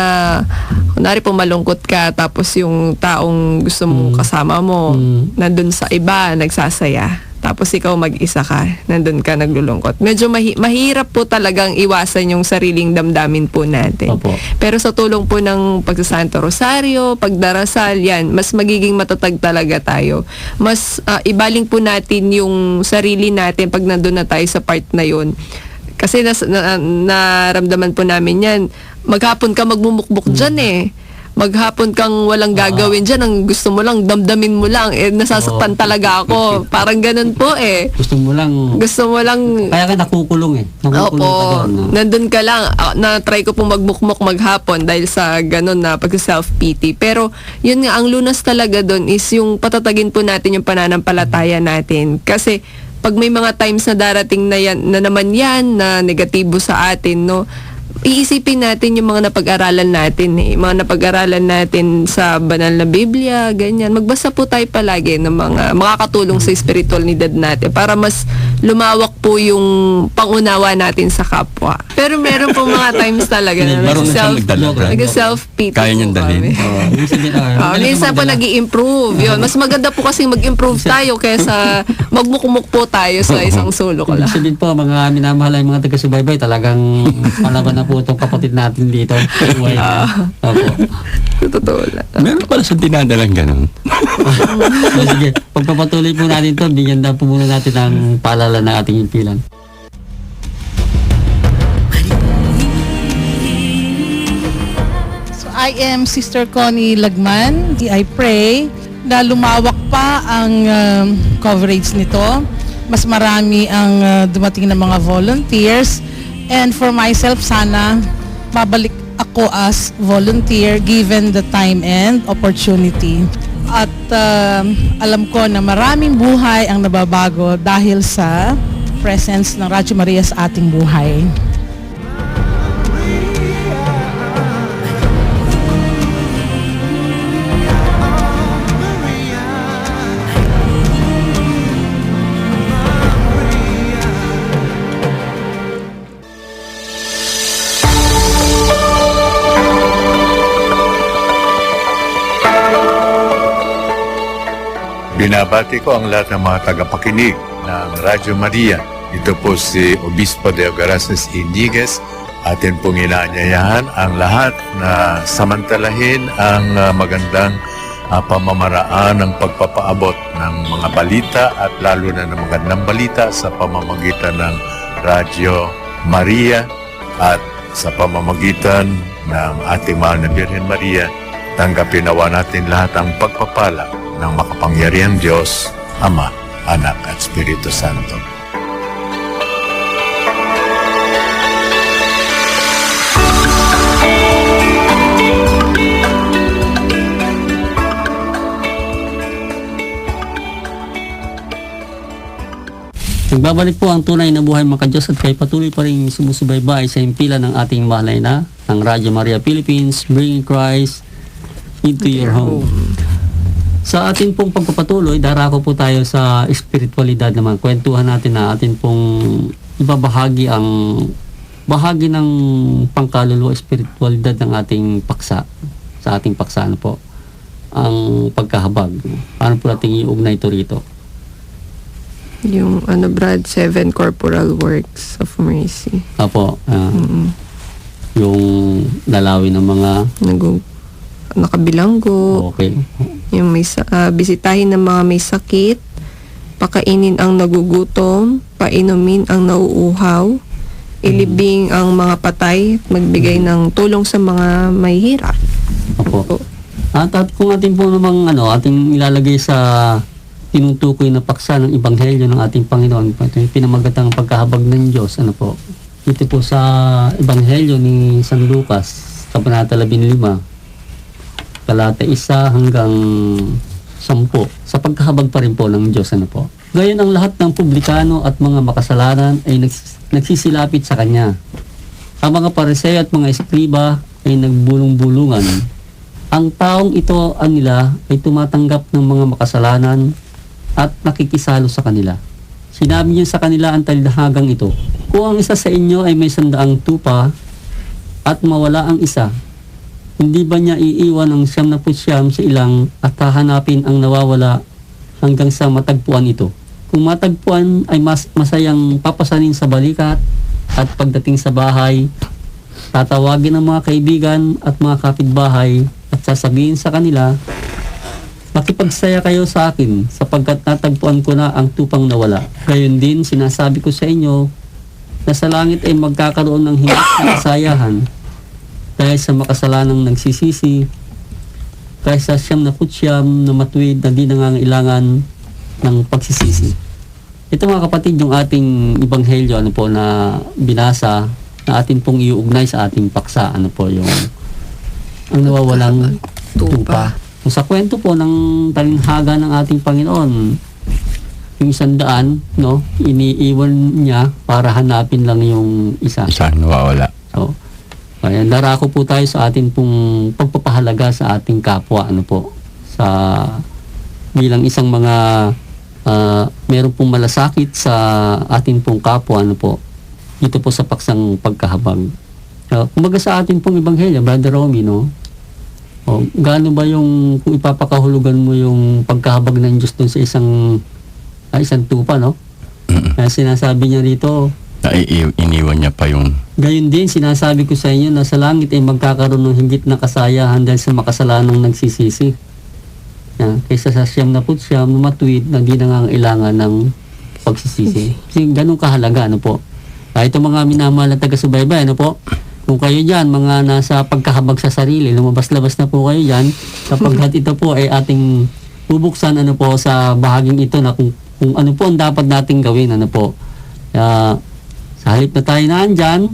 kunwari po malungkot ka tapos yung taong gusto mong kasama mo nandun sa iba, nagsasaya. Tapos ikaw mag-isa ka, nandun ka naglulungkot. Medyo mahirap po talagang iwasan yung sariling damdamin po natin. Opo. Pero sa tulong po ng pagsasanto Rosario, pagdarasal, yan, mas magiging matatag talaga tayo. Mas ibaling po natin yung sarili natin pag nandun na tayo sa part na yun. Kasi naramdaman po namin yan. Maghapon ka magmumukbok dyan eh. Maghapon kang walang gagawin dyan, ang gusto mo lang, damdamin mo lang, nasasaktan talaga ako. Parang ganun po eh. Gusto mo lang, kaya ka nakukulong eh. Nakukulong Opo, ka doon. nandun ka lang. Na-try ko pong magmukmok maghapon dahil sa ganun na pag-self-pity. Pero yun nga, ang lunas talaga doon is yung patatagin po natin yung pananampalataya natin. Kasi pag may mga times na darating na naman yan, na negatibo sa atin, no, iisipin natin yung mga napag-aralan natin mga napag-aralan natin sa banal na Biblia, ganyan. Magbasa po tayo palagi ng mga makakatulong sa spiritualidad natin para mas lumawak po yung pangunawa natin sa kapwa. Pero meron po mga times talaga na nag-self-pity. Kaya niyang dalhin. Minsan po nag-i-improve. Yun. Mas maganda po kasi mag-improve tayo kaysa magmukmuk po tayo sa isang solo ko lang. Sabihin po, mga minamahal yung mga taga-subaybay, talagang palaban na po itong kapatid natin dito. Totoo lang. Meron pala sa dinadalang ganun. Sige, pagpapatuloy po natin ito, bigyan na po muna natin ng paalala ng ating impilan. So I am Sister Connie Lagman. I pray na lumawak pa ang coverage nito. Mas marami ang dumating na mga volunteers. And for myself, sana mabalik ako as volunteer given the time and opportunity. At alam ko na maraming buhay ang nababago dahil sa presence ng Radyo Maria sa ating buhay. Binabati ko ang lahat ng mga tagapakinig ng Radyo Maria. Ito po si Obispo de Ogaraces Indiges. Atin pong inaanyayahan ang lahat na samantalahin ang magandang pamamaraan ng pagpapaabot ng mga balita at lalo na ng magandang balita sa pamamagitan ng Radyo Maria at sa pamamagitan ng ating mahal na Birhen Maria. Tanggapin nawa natin lahat ang pagpapala ng makapangyarihang Diyos, Ama, Anak at Espiritu Santo. Nagbabalik po ang tunay na buhay mga Diyos at kayo patuloy pa rin sumusubaybay sa himpilan ng ating mahalay na ng Radyo Maria Philippines, bringing Christ into your home. Sa atin pong pagpapatuloy, darako po tayo sa espiritualidad naman. Kwentuhan natin na atin pong ibabahagi ang bahagi ng pangkaluluwa espiritualidad ng ating paksa. Sa ating paksa ano po, ang pagkahabag. Paano po natin iugnay ito rito? Yung Brad, 7 corporal works of mercy. Apo, yung lalawin ng mga Nakabilanggo, okay. yung bisitahin ng mga may sakit, pakainin ang nagugutom, painumin ang nauuhaw, ilibing ang mga patay, magbigay ng tulong sa mga may hirap. Apo. At kung atin po namang ating ilalagay sa tinutukoy na paksa ng Ebanghelyo ng ating Panginoon, ito yung pinamagatang pagkahabag ng Diyos, ito po sa Ebanghelyo ni San Lucas, Kabanata 15, talata 1 hanggang 10, sa pagkahabag pa rin po ng Diyos, Gayon ang lahat ng publikano at mga makasalanan ay nagsisilapit sa Kanya. Ang mga Pariseo at mga Eskriba ay nagbulong-bulungan. Ang taong ito nila ay tumatanggap ng mga makasalanan at nakikisalo sa kanila. Sinabi niya sa kanila ang talhagang ito, kung ang isa sa inyo ay may 100 tupa at mawala ang isa, hindi ba niya iiwan ang 99 sa ilang at hahanapin ang nawawala hanggang sa matagpuan ito? Kung matagpuan ay masayang papasanin sa balikat at pagdating sa bahay, tatawagin ang mga kaibigan at mga kapitbahay at sasabihin sa kanila, makipagsaya kayo sa akin sapagkat natagpuan ko na ang tupang nawala. Gayon din sinasabi ko sa inyo na sa langit ay magkakaroon ng higit na kasayahan dahil sa makasalanang nagsisisi kaysa 99 na matuwid na di nangangailangan ng pagsisisi. Ito mga kapatid yung ating Ebanghelyo na binasa na atin pong iuugnay sa ating paksa yung ang nawawalang tupa. Sa kwento po ng talinghaga ng ating Panginoon, yung 100, iniiwan niya para hanapin lang yung isa. Isa nawawala. So, kaya darako po tayo sa atin pong pagpapahalaga sa ating kapwa, sa bilang isang mga meron pong malasakit sa atin pong kapwa, dito po sa paksang pagkahabag. Kumbaga sa atin pong Ebanghelyo, Brother Romy, gaano ba yung kung ipapakahulugan mo yung pagkahabag ng Diyos doon sa isang tupa, Kaya sinasabi niya rito, Iniwan niya pa yung... gayon din, sinasabi ko sa inyo na sa langit ay magkakaroon ng higit na kasayahan dahil sa makasalanang nagsisisi. Kaysa sa 99 na matuwid na di nangangailangan ng pagsisisi. Kasi ganun kahalaga, Ito mga minamahal na taga-subaybay, Kung kayo dyan, mga nasa pagkahabag sa sarili, lumabas-labas na po kayo dyan, sapagkat ito po ay ating bubuksan sa bahaging ito na kung ano po ang dapat nating gawin, sa halip na tayo naandyan,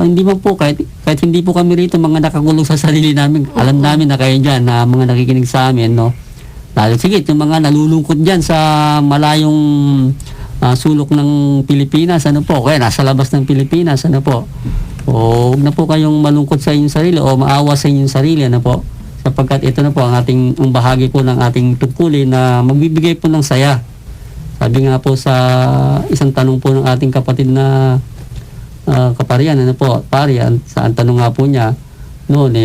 hindi man po, kahit hindi po kami rito mga nakakulong sa sarili namin, alam namin na kayo dyan, na mga nakikinig sa amin, lalo sigit, yung mga nalulungkot dyan sa malayong sulok ng Pilipinas, kaya nasa labas ng Pilipinas, o huwag na po kayong malungkot sa inyong sarili o maawa sa inyong sarili, sapagkat ito na po ang bahagi po ng ating tungkulin na magbibigay po ng saya. Sabi nga po sa isang tanong po ng ating kapatid na kaparian, parian, sa tanong nga po niya noon,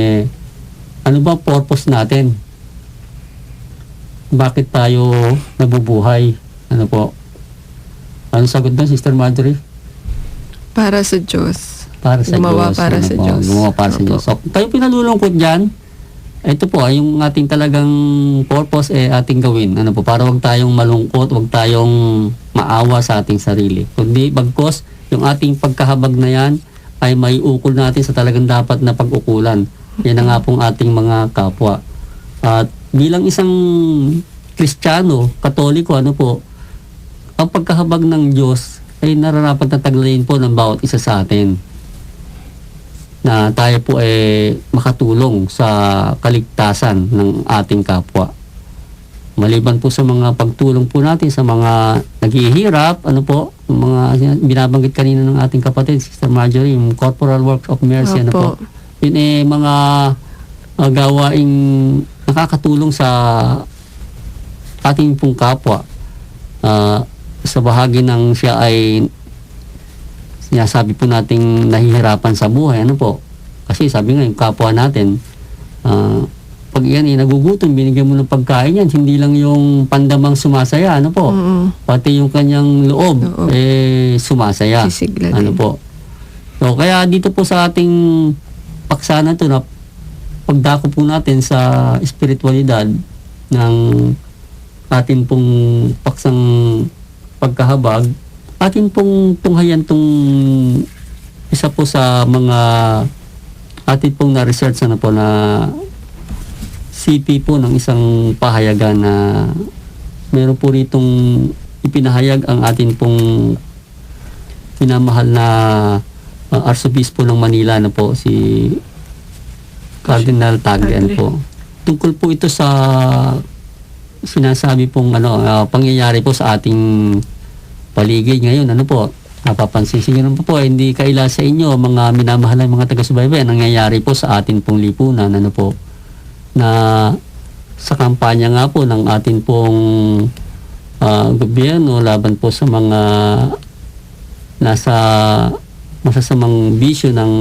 ano ba purpose natin? bakit tayo nabubuhay. Ano po? Ano sagot doon, Sister Marjorie? Para sa Diyos. Para sa Gumawa Diyos. para sa po? Diyos. Gumawa para sa Opo. Diyos. So, tayo pinalulungkot dyan. Ito po, yung ating talagang purpose ating gawin. Ano po, para wag tayong malungkot, wag tayong maawa sa ating sarili. Kundi bagkos, yung ating pagkahabag na yan ay may ukol natin sa talagang dapat na pag-ukulan. Yan na nga pong ating mga kapwa. At bilang isang Kristiyano, Katoliko, ano po, ang pagkahabag ng Diyos ay nararapat na taglayin po ng bawat isa sa atin, na tayo po ay makatulong sa kaligtasan ng ating kapwa. Maliban po sa mga pagtulong po natin sa mga naghihirap, ano po, yung mga binabanggit kanina ng ating kapatid, Sister Marjorie, yung Corporal Works of Mercy, ano po. Opo. Yun mga gawaing nakakatulong sa ating pong kapwa. Sa bahagi ng siya ay sinasabi po nating nahihirapan sa buhay, ano po. Kasi sabi nga, yung kapwa natin, pag yan nagugutom, binigyan mo ng pagkain yan, hindi lang yung pandamang sumasaya, ano po. Pati yung kanyang loob, sumasaya. Sisigla Ano din. po. So, kaya dito po sa ating paksa na ito, na pagdako po natin sa espiritualidad ng atin pong paksang pagkahabag, atin pong tunghayan tong isa po sa mga atin pong na-research ano po na CP po ng isang pahayagan na meron po ritong ipinahayag ang atin pong minamahal na Arsobispo ng Manila na po si Cardinal Tagle po. Tungkol po ito sa sinasabi pong pangyayari po sa ating paligid ngayon, ano po, napapansin naman po, hindi kaila sa inyo, mga minamahal ng mga taga-subaybay, nangyayari po sa atin pong lipunan, ano po, na sa kampanya nga po ng atin pong gobyerno laban po sa mga nasa masasamang bisyo ng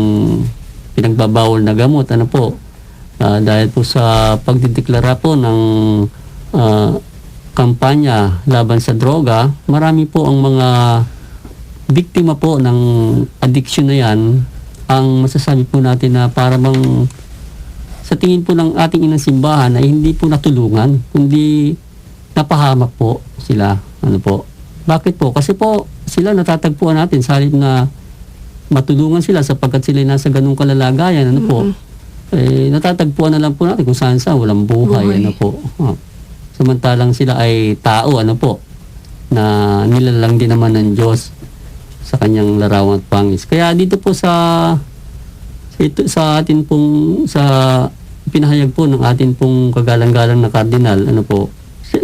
pinagbabawal na gamot, ano po, dahil po sa pagdideklara po ng kampanya laban sa droga, marami po ang mga biktima po ng addiction na yan. Ang masasabi po natin na para bang sa tingin po ng ating inang simbahan ay hindi po natulungan, kundi napahamak po sila. Ano po? Bakit po? Kasi po sila natatagpuan natin sa halip na matulungan sila sapagkat sila nasa ganung kalalagayan. Ano po? Natatagpuan na lang po natin kung saan walang buhay. Ano po? Samantalang sila ay tao, ano po, na nilalang din naman ng Diyos sa kanyang larawan at pangis. Kaya dito po sa atin pong sa pinahayag po ng atin pong kagalang-galang na kardinal, ano po,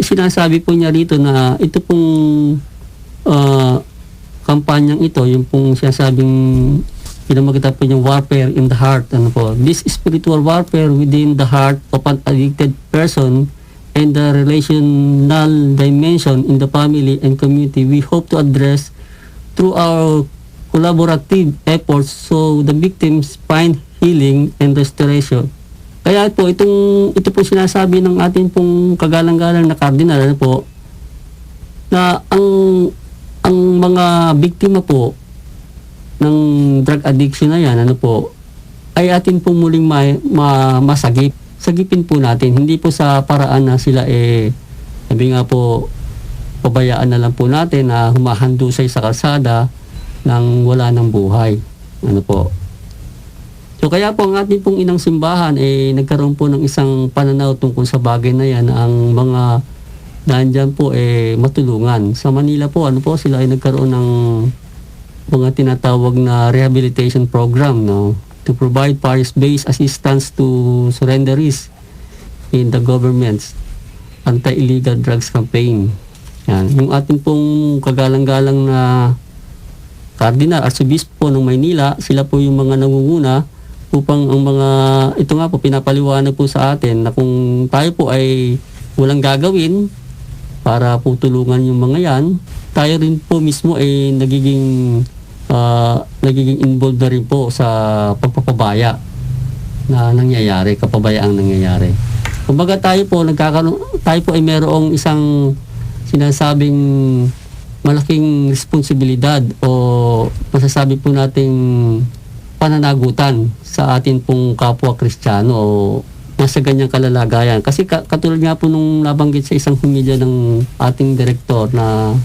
sinasabi po niya rito na ito pong kampanyang ito, yung pong sinasabing pinamagita po yung warfare in the heart, ano po, this spiritual warfare within the heart of an addicted person and the relational dimension in the family and community we hope to address through our collaborative efforts so the victims find healing and restoration. Kaya po ito po sinasabi ng atin pong kagalang-galang na kardinal, ano po, na ang mga biktima po ng drug addiction na yan, ano po, ay atin pong muling masagip. Sagipin po natin, hindi po sa paraan na sila sabi nga po, pabayaan na lang po natin na humahandusay sa kalsada nang wala ng buhay. Ano po. So kaya po ang ating pong inang simbahan nagkaroon po ng isang pananaw tungkol sa bagay na yan na ang mga nandyan po matulungan. Sa Manila po, ano po, sila ay nagkaroon ng mga tinatawag na rehabilitation program, no? To provide parish-based assistance to surrenderies in the government's anti-illegal drugs campaign. Yan. Yung ating pong kagalang-galang na Cardinal, Arsobispo ng Maynila, sila po yung mga nangunguna upang ang mga, ito nga po, pinapaliwanag po sa atin na kung tayo po ay walang gagawin para po tulungan yung mga yan, tayo rin po mismo ay nagiging involved na rin po sa pagpapabaya na nangyayari, kapabayaang nangyayari. Kumbaga tayo po nagkakaroon, tayo po ay merong isang sinasabing malaking responsibilidad o masasabi po nating pananagutan sa atin pong kapwa Kristiyano o nasa ganyang kalalagayan. Kasi katulad nga po nung nabanggit sa isang humilya ng ating direktor ng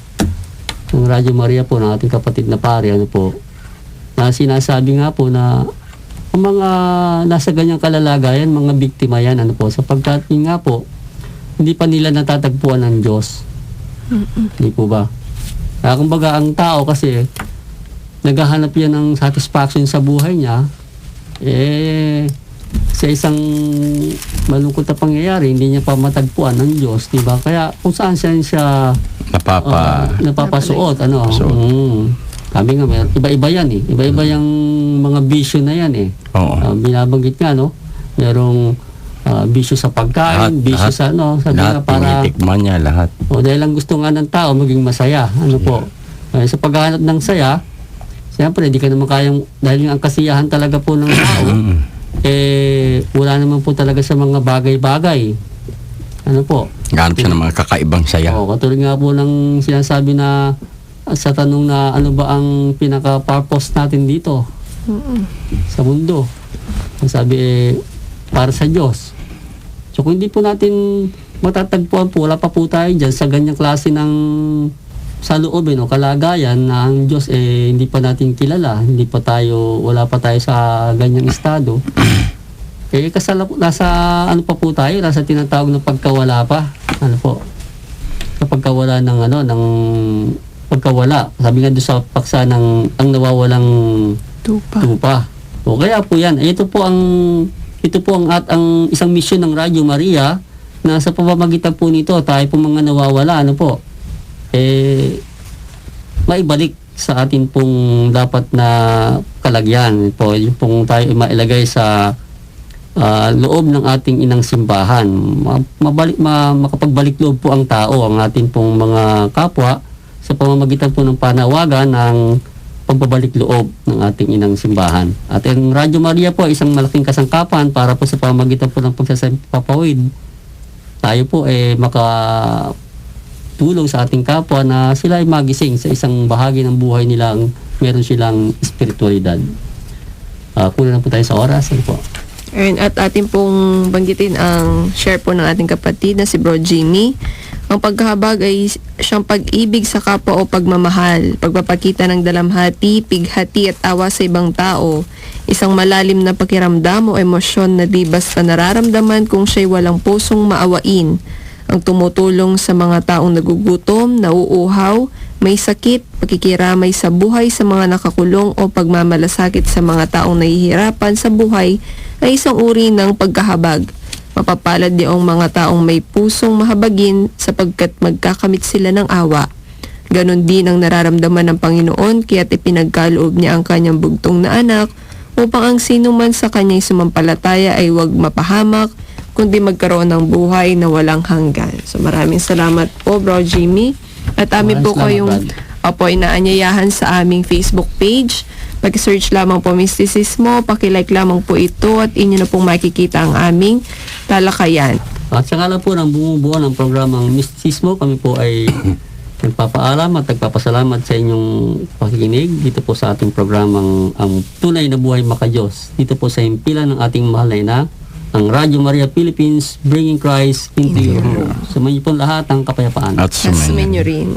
Radyo Maria po, ng ating kapatid na pare, ano po, na sinasabi nga po na ang mga nasa ganyang kalalagayan, mga biktima yan, ano po, sapagkat yun nga po, hindi pa nila natatagpuan ng Diyos. Hindi po ba? Kaya kumbaga ang tao kasi naghahanap yan ng satisfaction sa buhay niya, sa isang malungkot na pangyayari, hindi niya pa matagpuan ng Diyos, di ba? Kaya kung saan siya napapasuot, ano? Sabi nga, iba-iba yan eh. Iba-iba yung mga bisyo na yan eh. Binabanggit nga, no? Merong bisyo sa pagkain, bisyo sa ano, sa lahat, para tinitikman niya lahat. dahil lang gusto nga ng tao maging masaya, ano po. Sa paghahanap ng saya, siyempre, di ka naman kayang, dahil ang kasiyahan talaga po ng tao, wala naman po talaga sa mga bagay-bagay. Ano po? Ganap siya ng mga kakaibang saya. Katulad nga po ng sinasabi na sa tanong na ano ba ang pinaka-purpose natin dito sa mundo. Ang sabi para sa Diyos. So kung hindi po natin matatagpuan po, wala pa po tayo dyan sa ganyang klase ng saloobin o kalagayan na ang Diyos hindi pa natin kilala, wala pa tayo sa ganyang estado. Nasa ano pa po tayo, nasa tinatawag na pagkawala pa. Ano po? Sa pagkawala ng pagkawala. Sabi nga doon sa paksa ng ang nawawalang tupa. O kaya po yan. Ito po ang isang mission ng Radyo Maria na sa pamamagitan po nito, tayo po mga nawawala, ano po, maibalik sa atin pong dapat na kalagyan po, yung pong tayo mailagay sa loob ng ating inang simbahan. Makapagbalik loob po ang tao, ang ating pong mga kapwa sa pamamagitan po ng panawagan ng pagbabalik loob ng ating inang simbahan. At ang Radyo Maria po isang malaking kasangkapan para po sa pamamagitan po ng pagsasapapawid. Tayo po makatulong sa ating kapwa na sila ay magising sa isang bahagi ng buhay nilang meron silang espiritualidad. Kulang na po tayo sa oras. Ano po? At atin pong banggitin ang share po ng ating kapatid na si Bro Jimmy. Ang pagkahabag ay siyang pag-ibig sa kapwa o pagmamahal, pagpapakita ng dalamhati, pighati at awa sa ibang tao, isang malalim na pakiramdam o emosyon na di basta nararamdaman kung siya'y walang pusong maawain, ang tumutulong sa mga taong nagugutom, nauuhaw, may sakit, pakikiramay sa buhay sa mga nakakulong o pagmamalasakit sa mga taong nahihirapan sa buhay ay isang uri ng pagkahabag. Mapapalad di ang mga taong may pusong mahabagin sapagkat magkakamit sila ng awa. Ganon din ang nararamdaman ng Panginoon kaya't ipinagkaloob niya ang kanyang bugtong na anak upang ang sino man sa kanyang sumampalataya ay huwag mapahamak kundi magkaroon ng buhay na walang hanggan. So maraming salamat po, Bro Jimmy. At amin po kayong inaanyayahan sa aming Facebook page. Pag-search lamang po Mistisismo, pakilike lamang po ito at inyo na pong makikita ang aming talakayan. At saka lang po ng bumubuo ng programang Mistisismo, kami po ay nagpapaalam at nagpapasalamat sa inyong pakikinig dito po sa ating programang Ang Tunay na Buhay Makadiyos. Dito po sa himpilan ng ating mahal na ina, ang Radyo Maria Philippines, bringing Christ into your home. Sumayin po lahat ang kapayapaan. At Sumayin nyo rin.